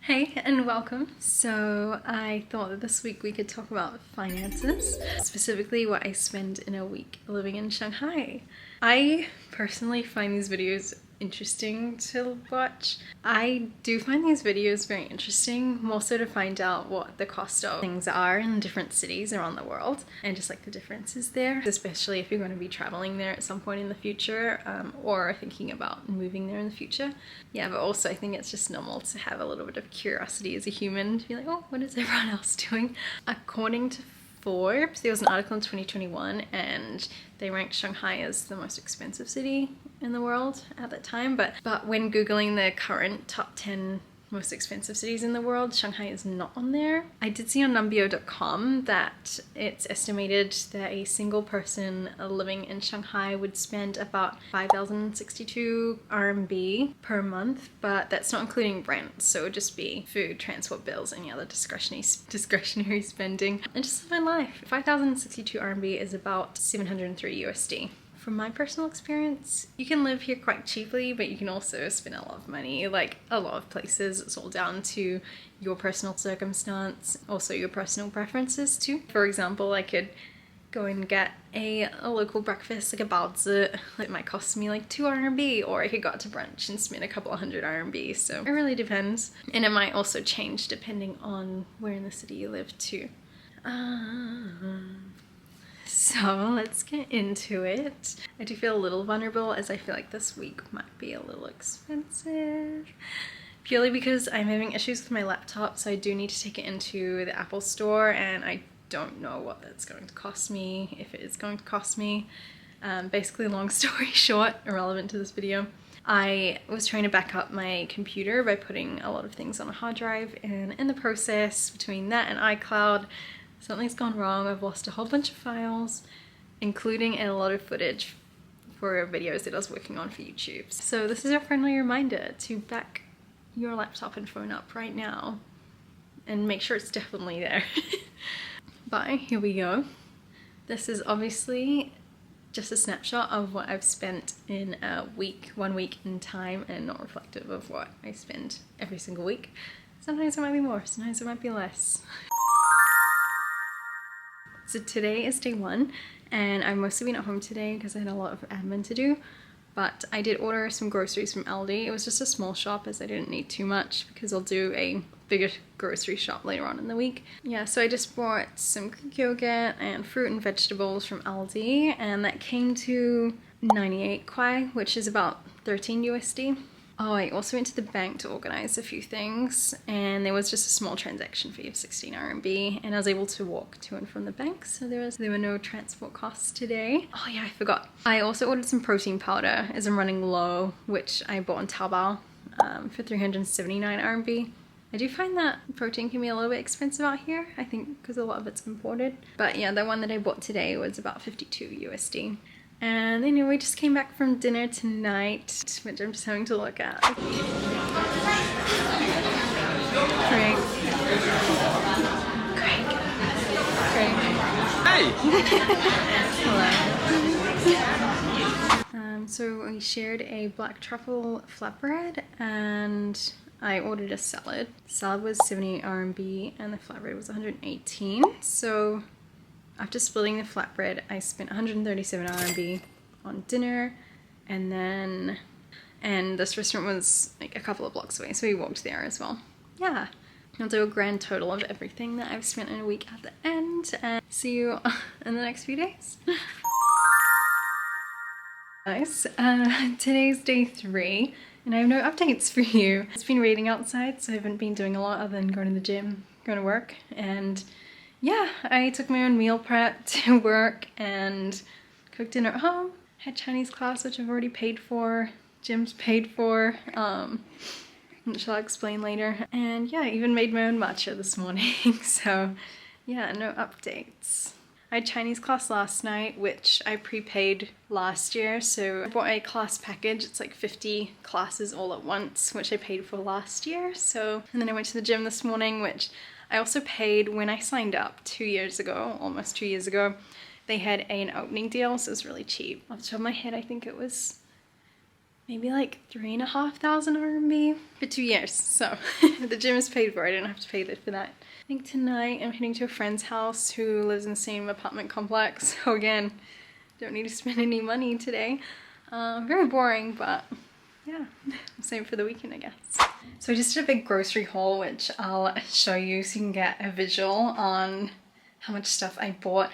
Hey and welcome. So I thought that this week we could talk about finances, specifically what I spend in a week living in Shanghai. I personally find these videos interesting to watch. I do find these videos very interesting, more so to find out what the cost of things are in different cities around the world and just like the differences there, especially if you're going to be traveling there at some point in the future or thinking about moving there in the future. Yeah, but also I think it's just normal to have a little bit of curiosity as a human to be like, oh, what is everyone else doing? According to Forbes, there was an article in 2021 and they ranked Shanghai as the most expensive city in the world at that time, but when googling the current top 10 most expensive cities in the world, Shanghai is not on there. I did see on numbeo.com that it's estimated that a single person living in Shanghai would spend about 5,062 RMB per month, but that's not including rent, so it would just be food, transport bills, any other discretionary spending, and just my life. 5,062 RMB is about 703 USD. From my personal experience, you can live here quite cheaply, but you can also spend a lot of money. Like a lot of places, it's all down to your personal circumstance, also your personal preferences too. For example, I could go and get a local breakfast, like a baozi. It might cost me like 2 RMB, or I could go out to brunch and spend a couple of hundred RMB. So it really depends. And it might also change depending on where in the city you live too. So let's get into it. I do feel a little vulnerable as I feel like this week might be a little expensive. Purely because I'm having issues with my laptop, so I do need to take it into the Apple store and I don't know what that's going to cost me, if it is going to cost me. Basically, long story short, irrelevant to this video, I was trying to back up my computer by putting a lot of things on a hard drive, and in the process between that and iCloud, something's gone wrong. I've lost a whole bunch of files, including a lot of footage for videos that I was working on for YouTube. So this is a friendly reminder to back your laptop and phone up right now and make sure it's definitely there. But here we go. This is obviously just a snapshot of what I've spent in a week, 1 week in time, and not reflective of what I spend every single week. Sometimes it might be more, sometimes it might be less. So today is day 1 and I've mostly been at home today because I had a lot of admin to do, but I did order some groceries from Aldi. It was just a small shop as I didn't need too much because I'll do a bigger grocery shop later on in the week. Yeah, so I just bought some Greek yogurt and fruit and vegetables from Aldi, and that came to 98 kwai, which is about 13 USD. Oh, I also went to the bank to organize a few things, and there was just a small transaction fee of 16 RMB, and I was able to walk to and from the bank, so there were no transport costs today. Oh yeah, I forgot. I also ordered some protein powder as I'm running low, which I bought on Taobao for 379 RMB. I do find that protein can be a little bit expensive out here, I think because a lot of it's imported. But yeah, the one that I bought today was about 52 USD. And anyway, we just came back from dinner tonight, which I'm just having to look at. Craig. Hey! Hello. So we shared a black truffle flatbread and I ordered a salad. The salad was 70 RMB and the flatbread was 118. So after splitting the flatbread, I spent 137 RMB on dinner, and this restaurant was like a couple of blocks away, so we walked there as well. Yeah, I'll do a grand total of everything that I've spent in a week at the end, and see you in the next few days. Guys, today's day 3, and I have no updates for you. It's been raining outside, so I haven't been doing a lot other than going to the gym, going to work, and yeah, I took my own meal prep to work and cooked dinner at home. Had Chinese class, which I've already paid for. Gym's paid for, which I'll explain later. And yeah, I even made my own matcha this morning. So yeah, no updates. I had Chinese class last night, which I prepaid last year. So I bought a class package. It's like 50 classes all at once, which I paid for last year. So, and then I went to the gym this morning, which I also paid when I signed up 2 years ago, almost 2 years ago. They had an opening deal, so it was really cheap. Off the top of my head, I think it was maybe like 3,500 RMB for 2 years. So the gym is paid for. I didn't have to pay for that. I think tonight I'm heading to a friend's house who lives in the same apartment complex. So again, don't need to spend any money today. Very boring, but yeah, same for the weekend, I guess. So I just did a big grocery haul, which I'll show you so you can get a visual on how much stuff I bought.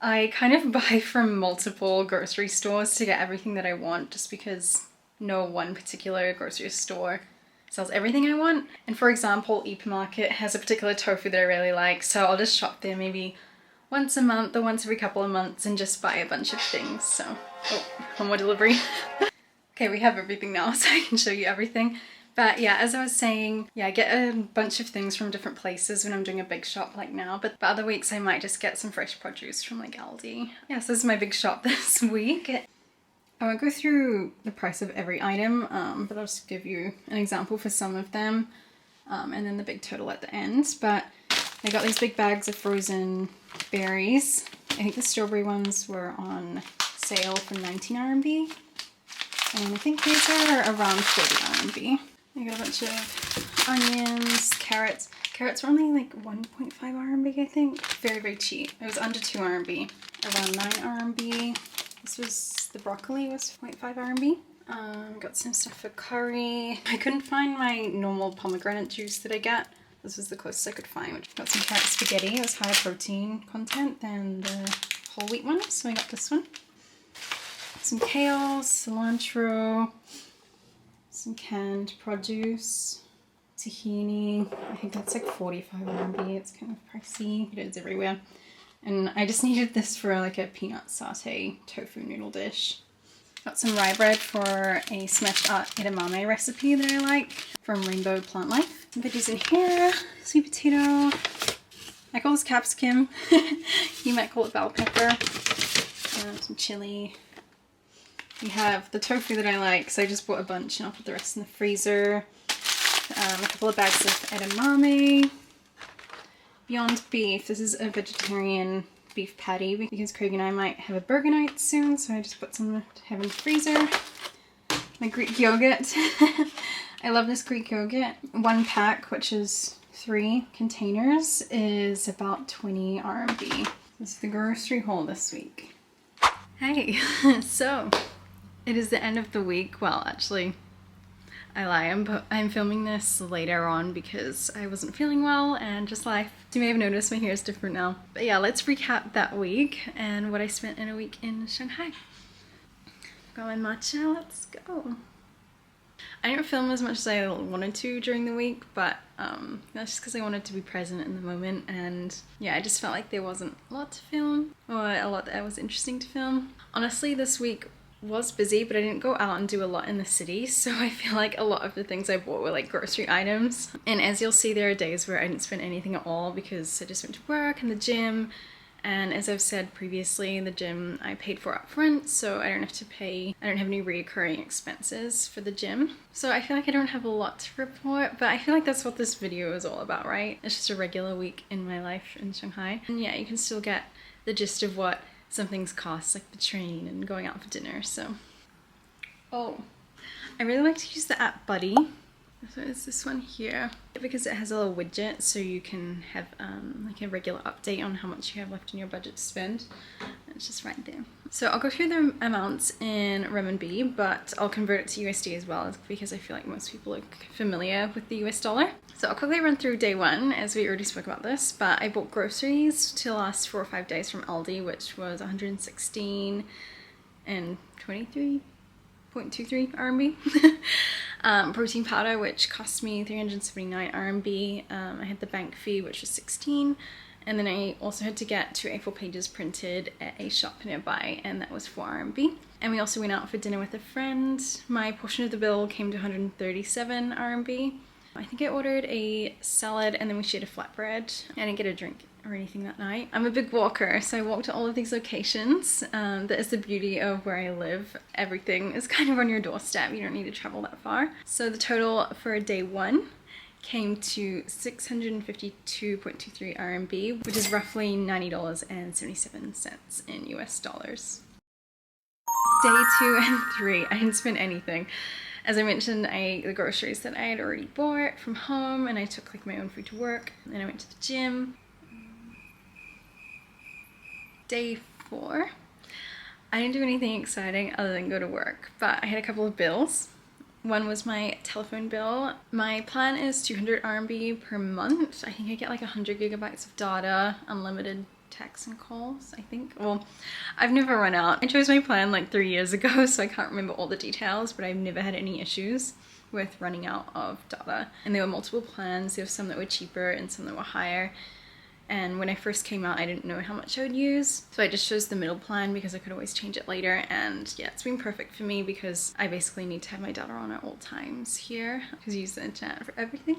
I kind of buy from multiple grocery stores to get everything that I want, just because no one particular grocery store sells everything I want. And for example, Market has a particular tofu that I really like, so I'll just shop there maybe once a month or once every couple of months and just buy a bunch of things. So, oh, one more delivery. Okay, we have everything now, so I can show you everything. But yeah, as I was saying, yeah, I get a bunch of things from different places when I'm doing a big shop like now, but other weeks I might just get some fresh produce from like Aldi. Yeah, so this is my big shop this week. I won't go through the price of every item, but I'll just give you an example for some of them, and then the big total at the end. But I got these big bags of frozen berries. I think the strawberry ones were on sale for 19 RMB. And I think these are around 40 RMB. I got a bunch of onions, carrots. Carrots were only like 1.5 RMB, I think. Very, very cheap. It was under 2 RMB. Around 9 RMB. This was, the broccoli was 0.5 RMB. Got some stuff for curry. I couldn't find my normal pomegranate juice that I get. This was the closest I could find. Got some carrot spaghetti. It was higher protein content than the whole wheat one, so I got this one. Some kale, cilantro, some canned produce, tahini. I think that's like 45 RMB. It's kind of pricey. It is everywhere. And I just needed this for like a peanut satay tofu noodle dish. Got some rye bread for a smashed edamame recipe that I like from Rainbow Plant Life. Some veggies in here, sweet potato. I call this capsicum. You might call it bell pepper. Some chili. We have the tofu that I like, so I just bought a bunch and I'll put the rest in the freezer. A couple of bags of edamame. Beyond Beef, this is a vegetarian beef patty because Craig and I might have a burger night soon, so I just put some to have in the freezer. My Greek yogurt. I love this Greek yogurt. One pack, which is 3 containers, is about 20 RMB. This is the grocery haul this week. Hey, so it is the end of the week. Well, actually, I lie. I'm filming this later on because I wasn't feeling well and just life. You may have noticed my hair is different now. But yeah, let's recap that week and what I spent in a week in Shanghai. Got my matcha, let's go. I didn't film as much as I wanted to during the week, but that's just because I wanted to be present in the moment, and yeah, I just felt like there wasn't a lot to film, or a lot that was interesting to film. Honestly, this week was busy, but I didn't go out and do a lot in the city, so I feel like a lot of the things I bought were like grocery items. And as you'll see, there are days where I didn't spend anything at all because I just went to work and the gym. And as I've said previously, the gym I paid for up front, so I don't have any reoccurring expenses for the gym. So I feel like I don't have a lot to report, but I feel like that's what this video is all about, right? It's just a regular week in my life in Shanghai. And yeah, you can still get the gist of what some things cost, like the train and going out for dinner, so. Oh, I really like to use the app Buddy. So it's this one here because it has a little widget so you can have like a regular update on how much you have left in your budget to spend. It's just right there. So I'll go through the amounts in renminbi, but I'll convert it to USD as well because I feel like most people are familiar with the US dollar. So I'll quickly run through day one as we already spoke about this, but I bought groceries to last 4 or 5 days from Aldi, which was 116 and 23.23 RMB. Protein powder, which cost me 379 RMB. I had the bank fee, which was 16, and then I also had to get 2 A4 pages printed at a shop nearby, and that was 4 RMB. And we also went out for dinner with a friend. My portion of the bill came to 137 RMB. I think I ordered a salad and then we shared a flatbread. I didn't get a drink or anything that night. I'm a big walker, so I walked to all of these locations. That is the beauty of where I live. Everything is kind of on your doorstep. You don't need to travel that far. So the total for day one came to 652.23 RMB, which is roughly $90.77 in US dollars. Day 2 and 3, I didn't spend anything. As I mentioned, I ate the groceries that I had already bought from home, and I took like my own food to work, and I went to the gym. Day 4, I didn't do anything exciting other than go to work, but I had a couple of bills. One was my telephone bill. My plan is 200 RMB per month. I think I get like 100 gigabytes of data, unlimited texts and calls, I think. Well, I've never run out. I chose my plan like 3 years ago, so I can't remember all the details, but I've never had any issues with running out of data. And there were multiple plans. There were some that were cheaper and some that were higher. And when I first came out, I didn't know how much I would use. So I just chose the middle plan because I could always change it later. And yeah, it's been perfect for me because I basically need to have my data on at all times here because you use the internet for everything.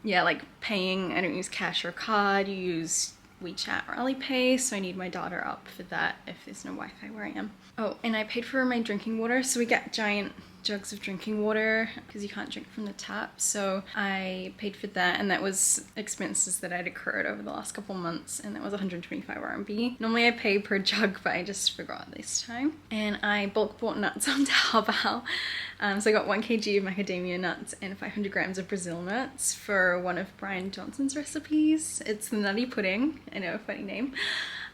Yeah, like paying, I don't use cash or card, you use WeChat or Alipay, so I need my data up for that if there's no Wi-Fi where I am. Oh, and I paid for my drinking water, so we get giant jugs of drinking water because you can't drink from the tap, so I paid for that, and that was expenses that I'd incurred over the last couple months, and that was 125 RMB. Normally I pay per jug, but I just forgot this time. And I bulk bought nuts on Taobao. So I got 1 kg of macadamia nuts and 500 grams of Brazil nuts for one of Brian Johnson's recipes. It's the nutty pudding. I know, funny name.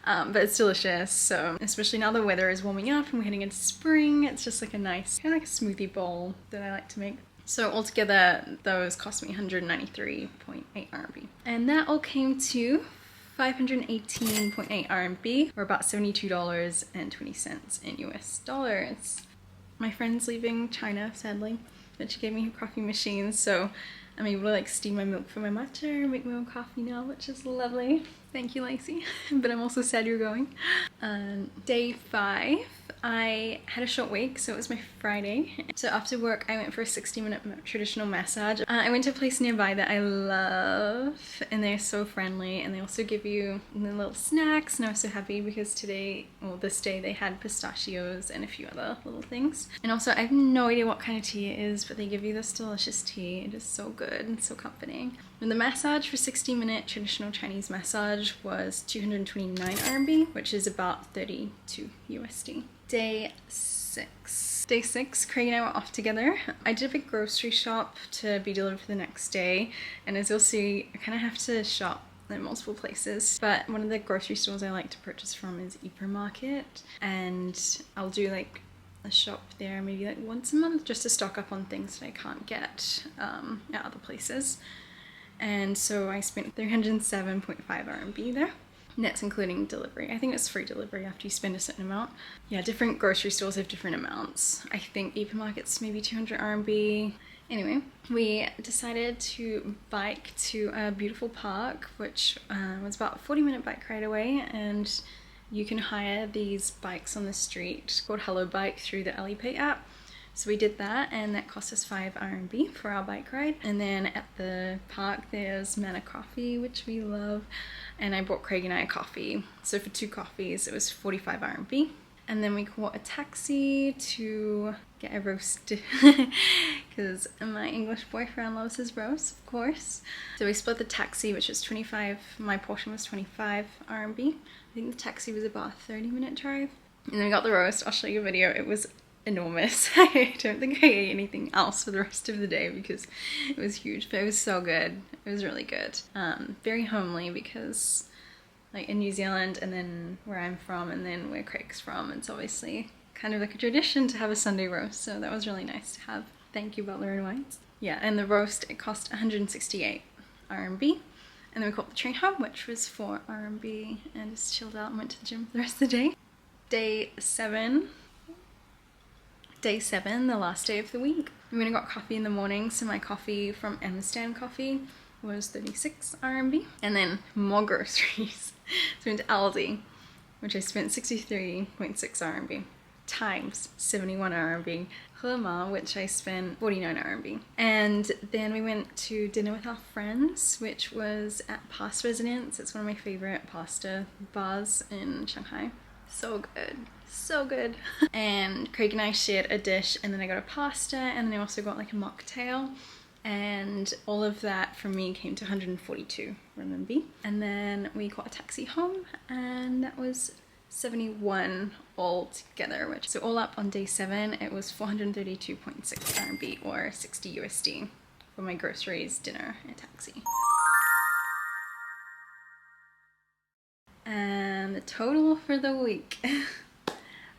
But it's delicious, so especially now the weather is warming up and we're heading into spring, it's just like a nice, kind of like a smoothie bowl that I like to make. So altogether, those cost me 193.8 RMB. And that all came to 518.8 RMB, or about $72.20 in US dollars. My friend's leaving China, sadly, but she gave me her coffee machine, so I'm able to like steam my milk for my matcha and make my own coffee now, which is lovely. Thank you, Lacey. But I'm also sad you're going. Day 5, I had a short week, so it was my Friday. So after work, I went for a 60-minute traditional massage. I went to a place nearby that I love, and they're so friendly, and they also give you little snacks, and I was so happy because this day they had pistachios and a few other little things. And also, I have no idea what kind of tea it is, but they give you this delicious tea. It is so good and so comforting. And the massage for 60-minute traditional Chinese massage was 229 RMB, which is about 32 USD. Day 6. Day 6, Craig and I were off together. I did a big grocery shop to be delivered for the next day, and as you'll see, I kind of have to shop at multiple places, but one of the grocery stores I like to purchase from is Hypermarket, and I'll do like a shop there maybe like once a month just to stock up on things that I can't get at other places. And so I spent 307.5 RMB there. And that's including delivery. I think it's free delivery after you spend a certain amount. Yeah, different grocery stores have different amounts. I think Hypermarket's maybe 200 RMB. Anyway, we decided to bike to a beautiful park, which was about a 40-minute bike ride away, and you can hire these bikes on the street called Hello Bike through the Alipay app. So we did that, and that cost us 5 RMB for our bike ride. And then at the park there's Manna Coffee, which we love, and I bought Craig and I a coffee. So for 2 coffees it was 45 RMB. And then we caught a taxi to get a roast because my English boyfriend loves his roast, of course. So we split the taxi, which was 25, my portion was 25 RMB. I think the taxi was about a 30-minute drive. And then we got the roast. I'll show you a video. It was enormous. I don't think I ate anything else for the rest of the day because it was huge, but it was so good. It was really good. Very homely because like in New Zealand and then where I'm from and then where Craig's from, it's obviously kind of like a tradition to have a Sunday roast, so that was really nice to have. Thank you, Butler and Whites. Yeah, and the roast, it cost 168 RMB. And then we caught the train home, which was 4 RMB, and just chilled out and went to the gym for the rest of the day. Day 7, the last day of the week. We went and got coffee in the morning, so my coffee from Amsterdam Coffee was 36 RMB. And then more groceries. So we went to Aldi, which I spent 63.6 RMB, times 71 RMB. Hema, which I spent 49 RMB. And then we went to dinner with our friends, which was at Pasta Residence. It's one of my favorite pasta bars in Shanghai. So good. So good. And Craig and I shared a dish, and then I got a pasta, and then I also got like a mocktail, and all of that for me came to 142 renminbi. And then we got a taxi home, and that was 471 all together, which so all up on day 7 it was 432.6 RMB or 60 USD for my groceries, dinner and taxi. And the total for the week.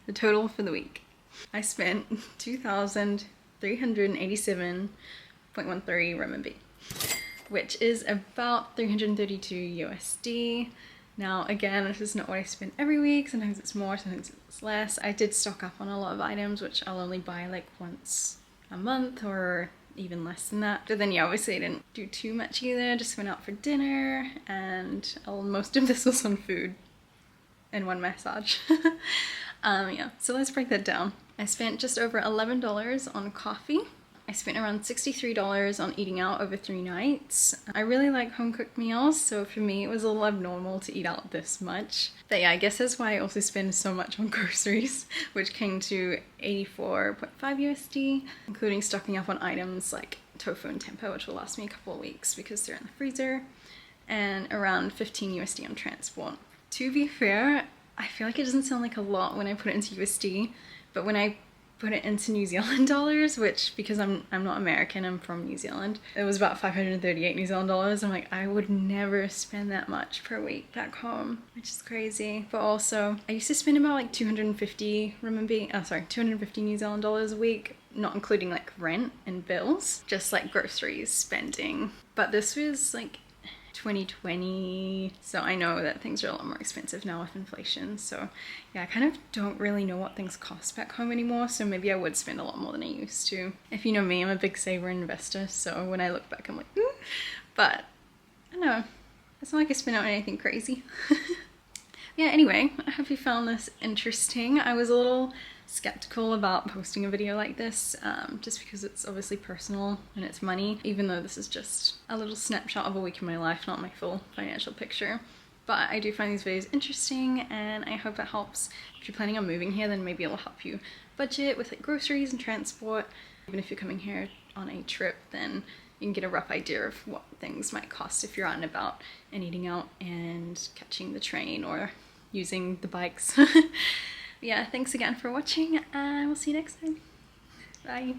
The total for the week. I spent 2,387.13 RMB, which is about 332 USD. Now again, this is not what I spend every week. Sometimes it's more, sometimes it's less. I did stock up on a lot of items, which I'll only buy like once a month or even less than that. But then yeah, obviously I didn't do too much either. Just went out for dinner and most of this was on food and one massage. Yeah, so let's break that down. I spent just over $11 on coffee. I spent around $63 on eating out over 3 nights. I really like home-cooked meals, so for me it was a little abnormal to eat out this much. But yeah, I guess that's why I also spend so much on groceries, which came to 84.5 USD, including stocking up on items like tofu and tempeh, which will last me a couple of weeks because they're in the freezer, and around 15 USD on transport. To be fair, I feel like it doesn't sound like a lot when I put it into USD, but when I put it into New Zealand dollars, which because I'm not American, I'm from New Zealand, it was about 538 New Zealand dollars. I'm like, I would never spend that much per week back home, which is crazy. But also, I used to spend about like 250 renminbi, 250 New Zealand dollars a week, not including like rent and bills, just like groceries spending. But this was like 2020, so I know that things are a lot more expensive now with inflation. So yeah, I kind of don't really know what things cost back home anymore, so maybe I would spend a lot more than I used to. If you know me, I'm a big saver and investor, so when I look back I'm like, but I don't know, it's not like I spent out on anything crazy. Yeah, anyway, I hope you found this interesting. I was a little skeptical about posting a video like this, just because it's obviously personal and it's money, even though this is just a little snapshot of a week in my life, not my full financial picture. But I do find these videos interesting and I hope it helps. If you're planning on moving here, then maybe it'll help you budget with like groceries and transport. Even if you're coming here on a trip, then you can get a rough idea of what things might cost if you're out and about and eating out and catching the train or using the bikes. Yeah, thanks again for watching and we'll see you next time. Bye.